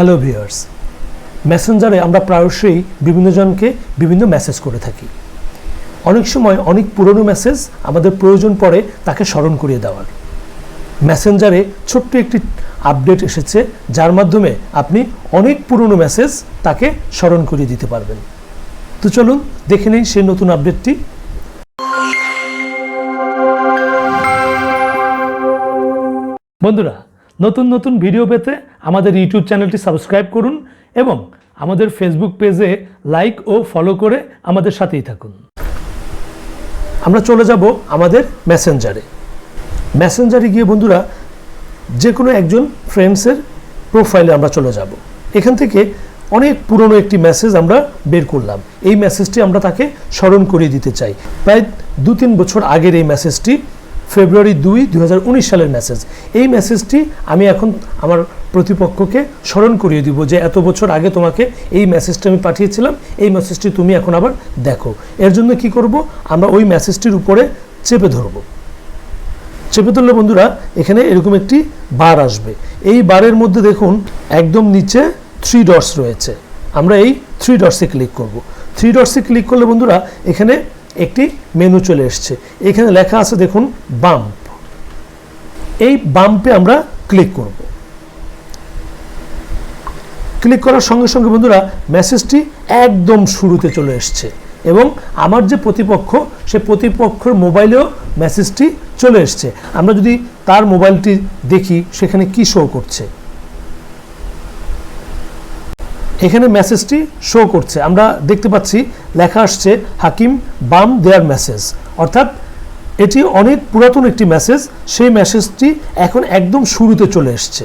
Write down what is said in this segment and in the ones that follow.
Hello viewers, মেসেঞ্জারে আমরা প্রায়শই বিভিন্ন জনকে বিভিন্ন মেসেজ করে থাকি। অনেক সময় অনেক পুরনো মেসেজ আমাদের প্রয়োজন পড়ে তাকে স্মরণ করিয়ে দেওয়ার। মেসেঞ্জারে ছোট্ট একটি আপডেট এসেছে যার মাধ্যমে আপনি অনেক পুরনো মেসেজ তাকে স্মরণ করিয়ে দিতে পারবেন। তো চলুন দেখে নিই সেই নতুন আপডেটটি। বন্ধুরা, নতুন নতুন ভিডিও পেতে আমাদের ইউটিউব চ্যানেলটি সাবস্ক্রাইব করুন এবং আমাদের ফেসবুক পেজে লাইক ও ফলো করে আমাদের সাথেই থাকুন। আমরা চলে যাব আমাদের মেসেঞ্জারে গিয়ে বন্ধুরা যে কোনো একজন ফ্রেন্ডসের প্রোফাইলে আমরা চলে যাব। এখান থেকে অনেক পুরনো একটি মেসেজ আমরা বের করলাম। এই মেসেজটি আমরা তাকে স্মরণ করিয়ে দিতে চাই। প্রায় 2-3 বছর আগের এই মেসেজটি, ফেব্রুয়ারি 2, 2019 সালের মেসেজ। এই মেসেজটি আমি এখন আমার প্রতিপক্ষকে স্মরণ করিয়ে দিব যে এত বছর আগে তোমাকে এই মেসেজটা আমি পাঠিয়েছিলাম, এই মেসেজটি তুমি এখন আবার দেখো। এর জন্য কি করব, আমরা ওই মেসেজটির উপরে চেপে ধরব। চেপে ধরলে বন্ধুরা এখানে এরকম একটি বার আসবে। এই বারের মধ্যে দেখুন একদম নিচে 3 ডটস রয়েছে। আমরা এই 3 ডটসে ক্লিক করব। 3 ডটসে ক্লিক করলে বন্ধুরা এখানে একটি মেনু চলে এসছে। এখানে লেখা আছে দেখুন বাম্প। এই বাম্পে আমরা ক্লিক করব। ক্লিক করার সঙ্গে সঙ্গে বন্ধুরা মেসেজটি একদম শুরুতে চলে এসছে এবং আমার যে প্রতিপক্ষ, সে প্রতিপক্ষের মোবাইলেও মেসেজটি চলে এসছে। আমরা যদি তার মোবাইলটি দেখি সেখানে কি শো করছে, এখানে মেসেজটি শো করছে। আমরা দেখতে পাচ্ছি লেখা আসছে হাকিম বাম দেয়ার মেসেজ, অর্থাৎ এটি অনেক পুরাতন একটি মেসেজ। সেই মেসেজটি এখন একদম শুরুতে চলে এসছে।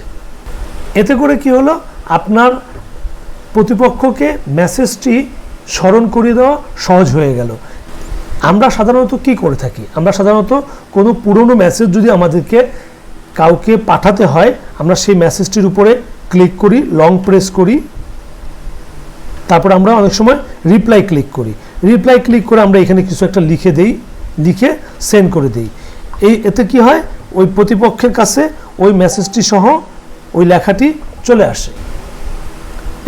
এতে করে কি হলো, আপনার প্রতিপক্ষকে মেসেজটি স্মরণ করিয়ে দেওয়া সহজ হয়ে গেল। আমরা সাধারণত কি করে থাকি, আমরা সাধারণত কোনো পুরনো মেসেজ যদি আমাদেরকে কাউকে পাঠাতে হয়, আমরা সেই মেসেজটির উপরে ক্লিক করি, লং প্রেস করি, তারপর আমরা অনেক সময় রিপ্লাই ক্লিক করি। রিপ্লাই ক্লিক করে আমরা এখানে কিছু একটা লিখে দেই, লিখে সেন্ড করে দিই। এতে কি হয়, ওই প্রতিপক্ষের কাছে ওই মেসেজটি সহ ওই লেখাটি চলে আসে।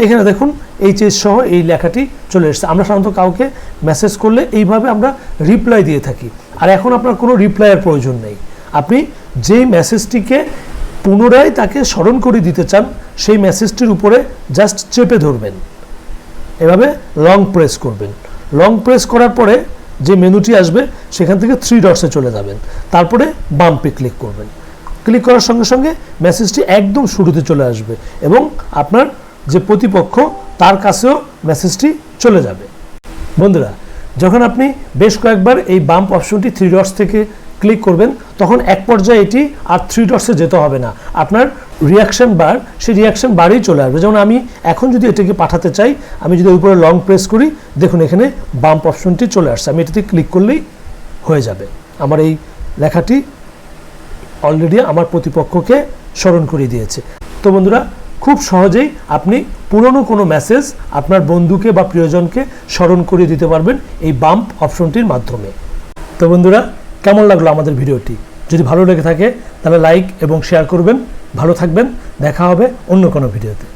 এখানে দেখুন এইচএস সহ এই লেখাটি চলে এসেছে। আমরা সাধারণত কাউকে মেসেজ করলে এইভাবে আমরা রিপ্লাই দিয়ে থাকি। আর এখন আপনার কোনো রিপ্লাইয়ের প্রয়োজন নেই। আপনি যেই মেসেজটিকে পুনরায় তাকে স্মরণ করে দিতে চান, সেই মেসেজটির উপরে জাস্ট চেপে ধরবেন, এভাবে লং প্রেস করবেন। লং প্রেস করার পরে যে মেনুটি আসবে সেখান থেকে 3 ডটসে চলে যাবেন, তারপরে বাম্পে ক্লিক করবেন। ক্লিক করার সঙ্গে সঙ্গে মেসেজটি একদম শুরুতে চলে আসবে এবং আপনার যে প্রতিপক্ষ তার কাছেও মেসেজটি চলে যাবে। বন্ধুরা, যখন আপনি বেশ কয়েকবার এই বাম্প অপশনটি 3 ডটস থেকে ক্লিক করবেন, তখন এক পর্যায়ে এটি আর 3 ডটসে যেতে হবে না। আপনার রিয়াকশন বার, সেই রিয়াকশন বারেই চলে আসবে। যেমন আমি এখন যদি এটাকে পাঠাতে চাই, আমি যদি উপরে লং প্রেস করি, দেখুন এখানে বাম্প অপশনটি চলে আসছে। আমি এটাতে ক্লিক করলেই হয়ে যাবে। আমার এই লেখাটি অলরেডি আমার প্রতিপক্ষকে স্মরণ করিয়ে দিয়েছে। তো বন্ধুরা, খুব সহজেই আপনি পুরনো কোনো মেসেজ আপনার বন্ধুকে বা প্রিয়জনকে স্মরণ করিয়ে দিতে পারবেন এই বাম্প অপশনটির মাধ্যমে। তো বন্ধুরা, কেমন লাগলো আমাদের ভিডিওটি? যদি ভালো লেগে থাকে তাহলে লাইক এবং শেয়ার করবেন। ভালো থাকবেন, দেখা হবে অন্য কোনো ভিডিওতে।